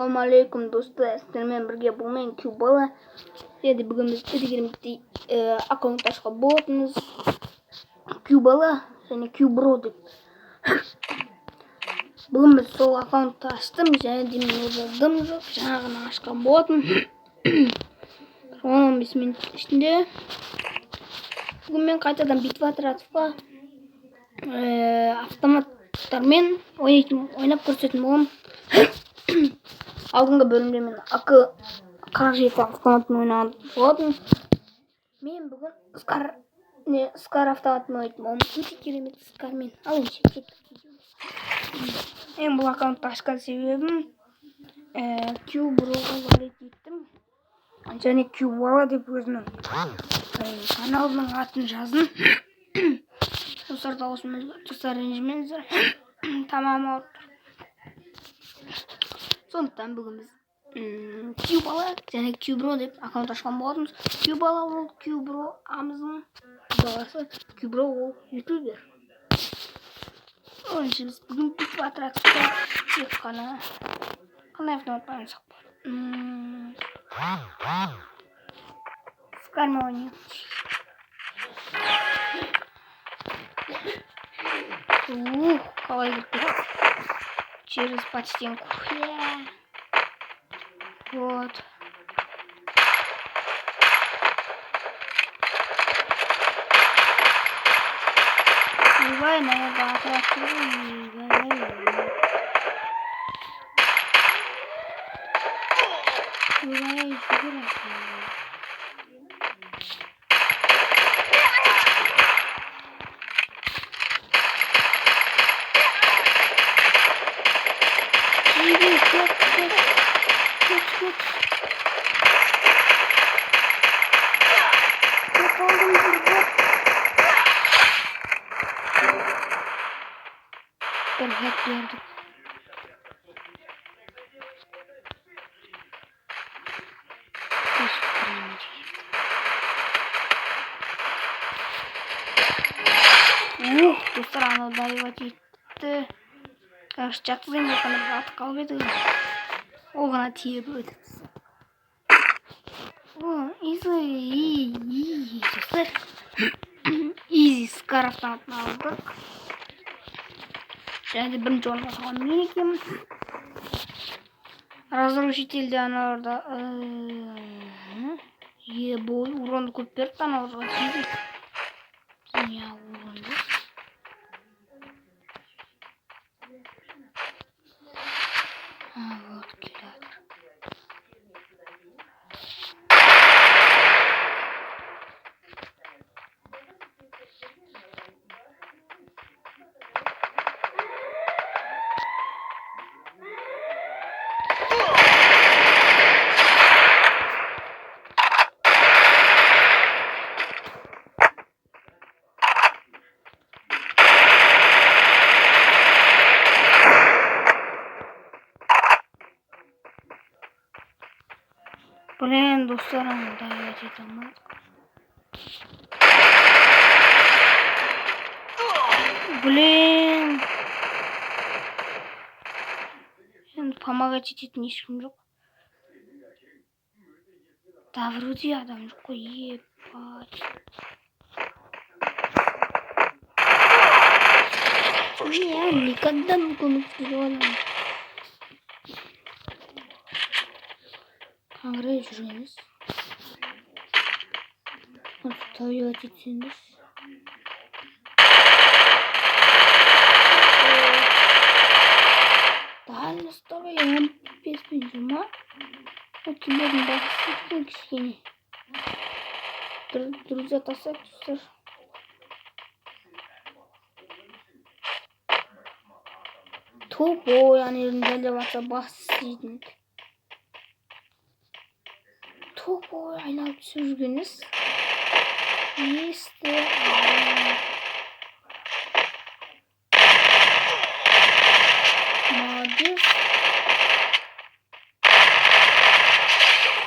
Assalamualaikum dostlar, sizlerle birge bu men Kübala. Jadi bugün biz Telegram'da akkaunт ашқан болатынбыз. Kübala және Kübro деп. Бүгін біз сол аккаунтты аштым және де мен болдым жоқ, жаңа ғана ашқан болатын. 10-15 минут ішінде. Бүгін мен қайтадан битва отрядовқа автоматтармен ойнап көрсететін боламын. Алдыңғы бөлімде мен AK-47 автоматын ойнаған болатын. Мен бүгін Скар автоматын ойнайтын боламын. Өте керемет Скармен. Ал енді кеттік. Мен бұл аккаунтты ашқан себебім Kübroға лайк еттім. Және Kübala деп өзінің каналының атын жаздым. Достар дауысымыз достар ренжімеңіздер. Тамам ауыр. Сондықтан бүгін біз Kübala және Kübro деп аккаунт ашқан болатынбыз. Kübala ол Kübro амыздың баласы, Kübro ол ютубер. Оныншы біз бүгін битва отрядовқа тек қана қандай автомат ойнасақ болады. Скармен ойнайық. Қалай кіріп через подстенку. Вот. Давай, наверное, достар, аны дайвать етті. Короче, жатқызайын деп қана атып қалып еді. Ол ғана тиіп өтіп. Изи, достар. Изи Скар автоматын алдық. Және де бірінші орынға салған мен екенмін. Разрушительде аналарда бой уронды көп берді аналарға тиді. Не уронды? Вот келеді. Блин, достар, аны дайвать ете алмадық. Блин. Енді помогать ететін ешкім жоқ. Да, вроде адам жоқ қой, ебать. Я никогда не көмектесіп аламын. Қаңырай жүргенбіз. Дайвать етсеңіз. Дальностағы MP5 пен жұма. Өтілердің бағысы екен кішкене. Друзья тасақ достар. Тупо, яғни дәлдеп атса басы дейтін. Тупо айналып түсіп жүргеніз. Есті. Молодец.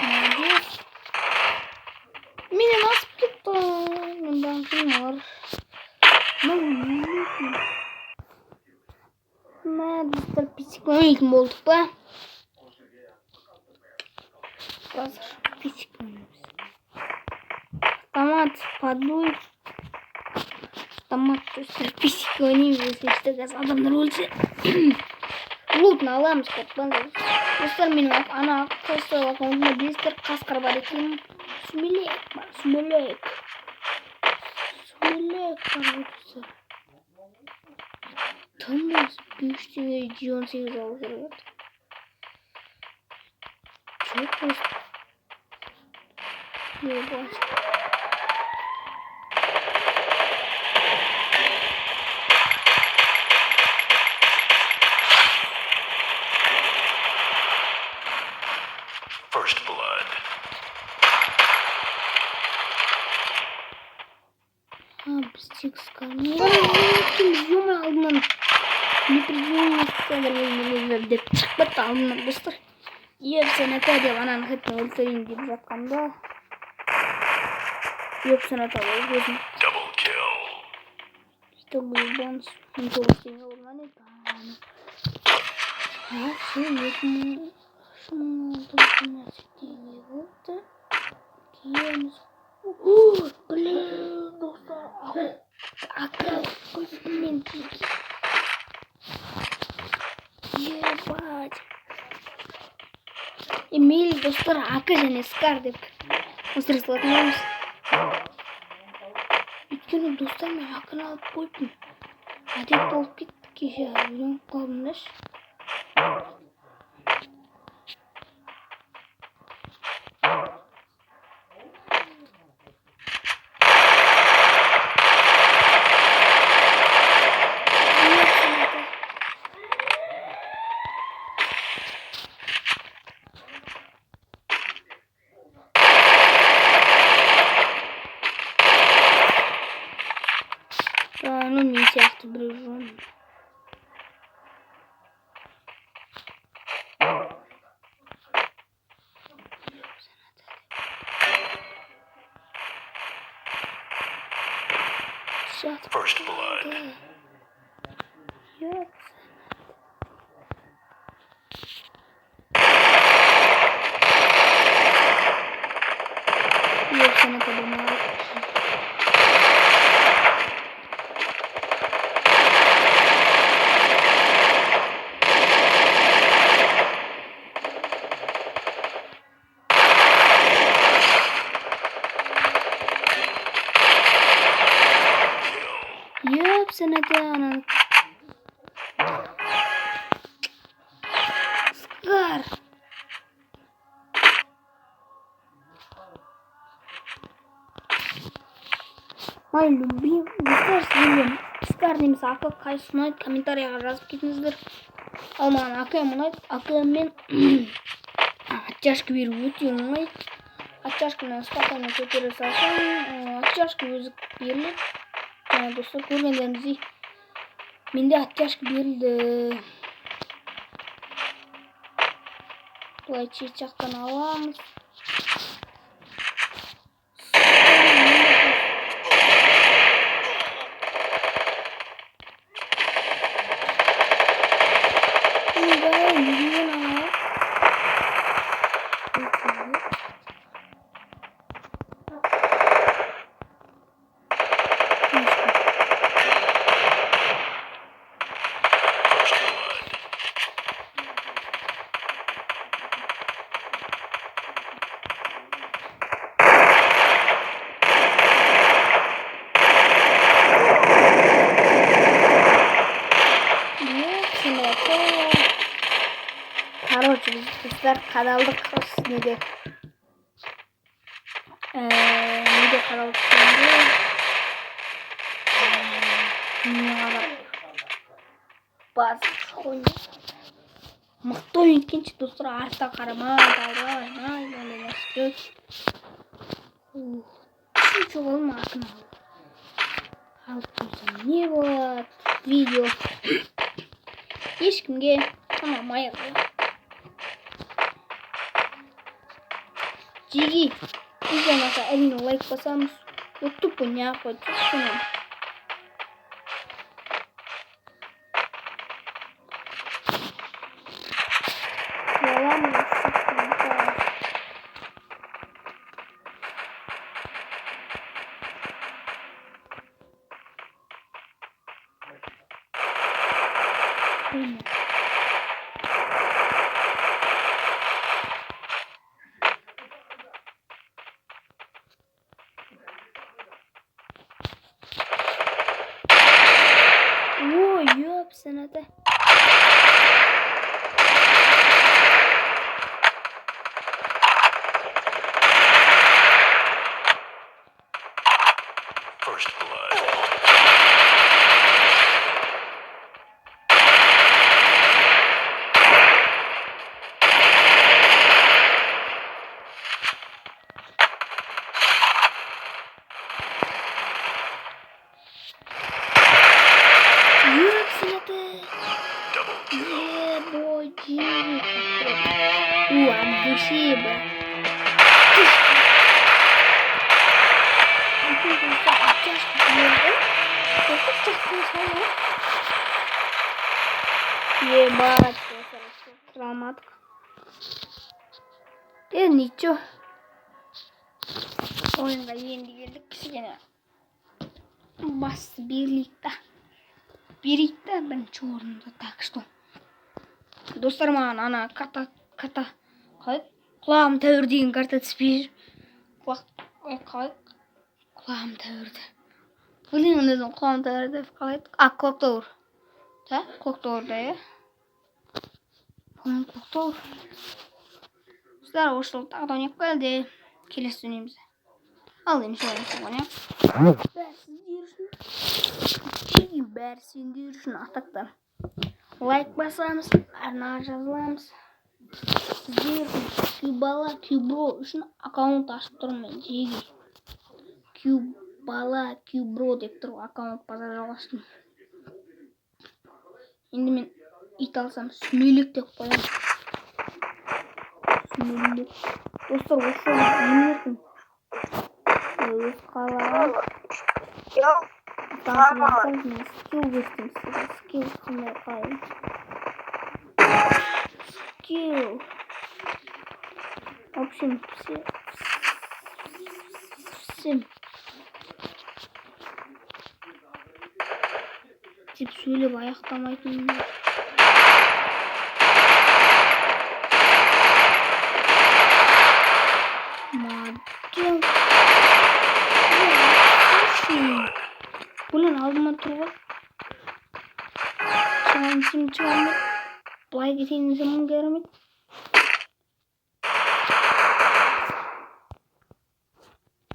Молодец. Менен асып кетті. Мен бағым бар. Достар, 5 секунд болдық па? Hazır. Pisik oynuyoruz. Автомат подуй. Автомат pisik oynayabiliyorsun işte gaz adamlar ölse. Loot'unu alamız kaptan. Dostlar benim ana arkadaşlar bakımda bizler kaskar var ekim. Sümülek var. Sümülek var. Tam güçlü ve G18 alıyor. Çok hoş. Yok First blood. Biz çıksın. Kim yuma alman? Ne bileyim ne de çıkmadı alman dostlar. Yok sana tabii bana anlatma öldüreyim diye bırakkanda. Yok sana tabii gözüm. Double kill. İşte bu bonus. Çok sevimli olan ne tane. Her şey yok mu? Şunu aldım. Şunu çektiğim oldu. Giyiyoruz. Blin dostlar. Akıl. Gözümün dik. Ебать. Emil dostlar akıl және скар деп ысырсылатынбыз. Өйткені достар мен ақын алып қойыппын. Әдет болып кетті кеше үйреніп қалдым да ше. Ну, не сияқты біреу жон. First blood. Yok. Yok sana tabii mal. Yok sana da anan. Скар. Мой любимый. Скар немесе ақы қайсысы ұнайды комментарияға жазып кетіңіздер. Ал маған ақы ұнайды. Ақымен оттяжка беру өте оңай. Оттяжканы спокойно көтере салсаң, оттяжка өзі беріледі. Жаңа достар көргендеріңіздей менде оттяжка берілді. Былай шет жақтан аламыз. Короче, bizler kanaldık nedir? Nedir kanaldık şimdi? Ne var? Bazı oyun. Mıқты oyun екенші достар артта қарамай Çok olma akın alып қойсам не болады? Видео ешкімге ұнамай қалады. Жеги видео ұнаса әрине лайк басамыз. Тупо неғып қойдық шыны. ete. First blood. Hepsini ete. Double kill. Yeah boy. Abdüşibe. Ye barat kıramadık. Nичего. Oyunda yendi geldik kişi gene. Bas birlikte. Birlikte ben çoğunluğunda tak что. Dostlarım ana kata kulağım tövürdüğün karta tespih. Kulağım tövürdü. Bilin dedim kulağım tövürdü. Kulak doğur. Ta kulak doğur da ya. Kulak doğur. Sizler hoşluk tağdan yap geldi. Kelesi dönemize. Alayım şöyle sonra. Bersin diyorsun ataktan. Like basarız. Arna жазыламыз. Сіздер Кюбала Кюбро үшін аккаунт ашып тұрмын жеге. Кюбала Кюбро деп тұрып аккаунт базар жалғастым. Енді мен ит алсам сүмелек деп қоямын. Сүмелек. Достар осы емеркін. Өз қалаған. Скилл көстім сізге. Скилл қандай қайын. Скилл. В общем, всем. Деп сөйлеп аяқтамайтын. Мадем. Блин, алдыма тұрып. Шансым шығармайды. Былай кетейін десем керемет.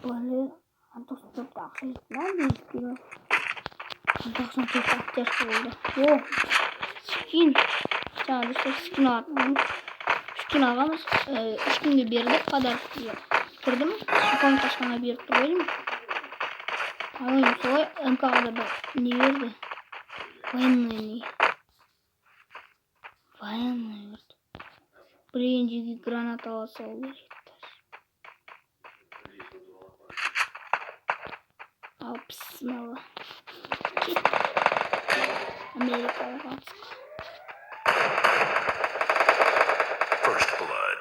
Блин, антоқтап ақша жетті ма? Антоқтап аптяшка болды. О, скин. Жаңа достар скин алатынмын. Скин алғанбыз. 3 күнге бердік подарок. Кірдім. Аккаунт ашқанға беріп тұр ойым. Алайым солай МК-ға да не берді? Военный не. Военный берді. Блин, жеге гранат ала салды. Алып смело. Кет. Америкаға қатысқа. First blood.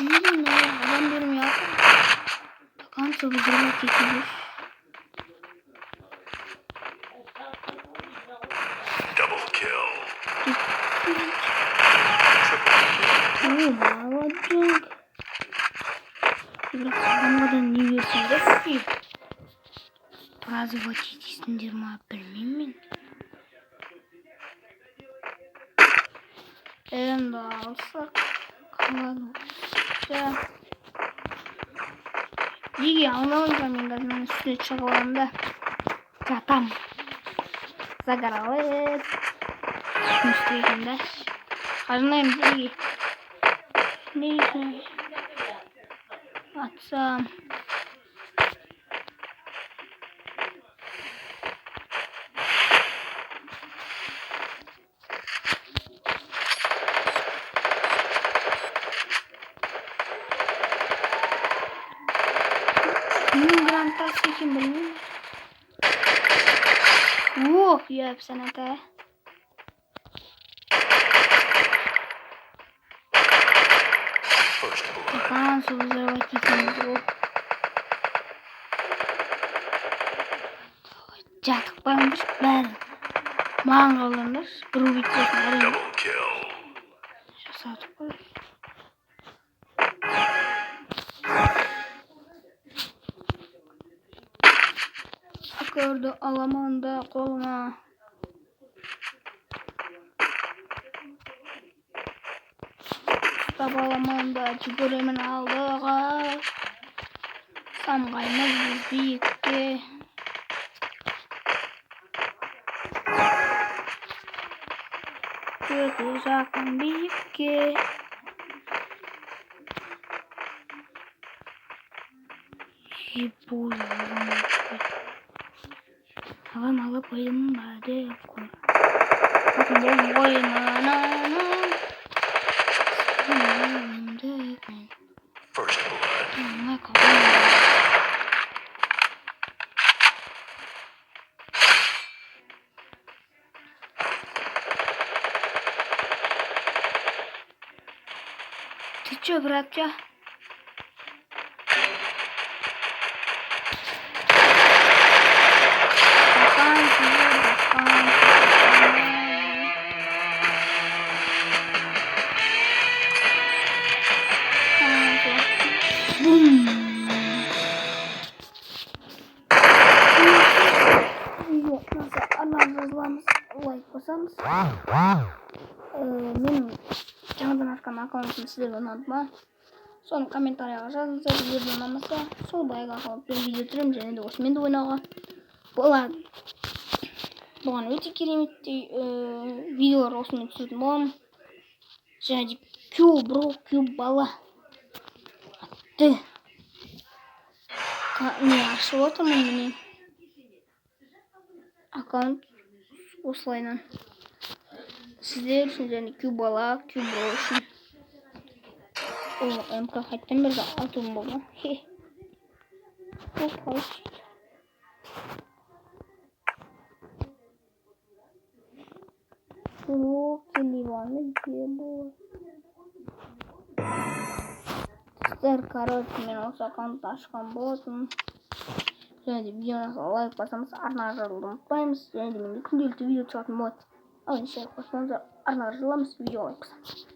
Жүйден адам берім яқын. Такан собы жүрмек кетелер. Double kill. Молодец. Бірақ адамғадан не берсін де сізге? Развивать етесіңдер ма білмеймін мен. Енді алсақ қалады. Неге алмауымда мен газынан үстіне шығып аламда. Жатам. Загоралып. Үстегенде. Қажынайым неге. Неге. Атсам. Екен білмеймін. Ох, епсін әті. Такан суды зарвать екеніміз ол. Жатық бәрін бәрін. Mağan kalırlar. Grubu bitecek mi? Double kill. Saat koy. Akırdı alamanda koluna. Alamanda çuburemin aldığa. Sam kaymaz biz büyüktü. Kötü sakın büyüktü. Boyun. Havan alıp boyun bade koy. First blood. Ты чё, братья? Like basamız. Benim canımdan arkan akkauntum sizlerle unutma. Sonra komentarya жазыңыздар, videodan ұнамаса, сол байға қалып мен видео түсіремін және де осымен де ойнауға болады. Бұған өте кереметтей видеолар осымен түсіретін боламын. Және де кю бала атты не ашып отырмын міне. Аккаунт осылайынан сіздер үшін және кю бала үшін. О, МК қайттан берді атуым болды. Ол қалшы. Келіваны де бұл. Сіздер, короче, мен осы аккаунтты ашқан болатын. Және де видеоны лайк басамыз, арнаға жазылуды ұмытпаймыз. Және де менде күнделікті видео шығатын болады. Ал енді арнаға жазыламыз, видео лайк басамыз.